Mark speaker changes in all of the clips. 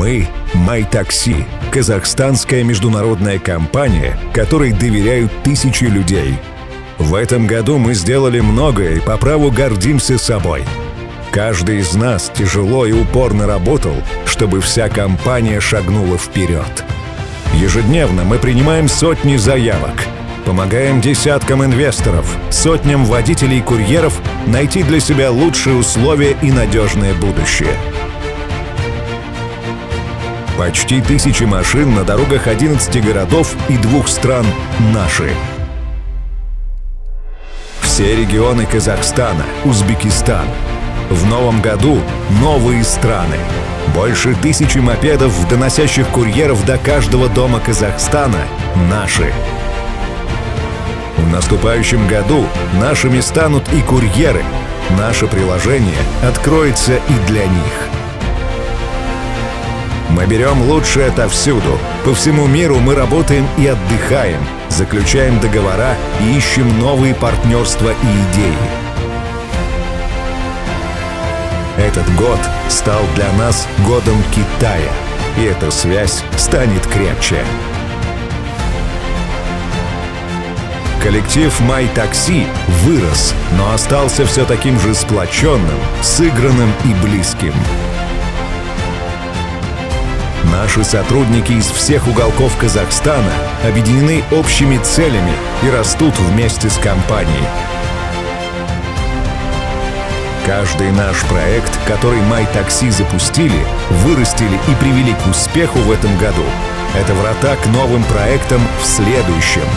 Speaker 1: Мы MyTaxi – казахстанская международная компания, которой доверяют тысячи людей. В этом году мы сделали многое и по праву гордимся собой. Каждый из нас тяжело и упорно работал, чтобы вся компания шагнула вперед. Ежедневно мы принимаем сотни заявок, помогаем десяткам инвесторов, сотням водителей и курьеров найти для себя лучшие условия и надежное будущее. Почти 1000 машин на дорогах 11 городов и 2 стран наши. Все регионы Казахстана, Узбекистан. В новом году новые страны. Больше 1000 мопедов, доносящих курьеров до каждого дома Казахстана, наши. В наступающем году нашими станут и курьеры. Наше приложение откроется и для них. Мы берем лучшее отовсюду. По всему миру мы работаем и отдыхаем, заключаем договора и ищем новые партнерства и идеи. Этот год стал для нас годом Китая, и эта связь станет крепче. Коллектив MyTaxi вырос, но остался все таким же сплоченным, сыгранным и близким. Наши сотрудники из всех уголков Казахстана объединены общими целями и растут вместе с компанией. Каждый наш проект, который MyTaxi запустили, вырастили и привели к успеху в этом году, это врата к новым проектам в следующем.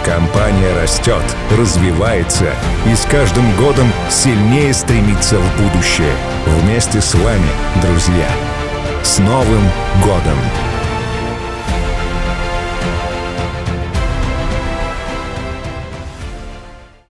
Speaker 1: Компания растет, развивается и с каждым годом сильнее стремится в будущее. Вместе с вами, друзья. С Новым годом!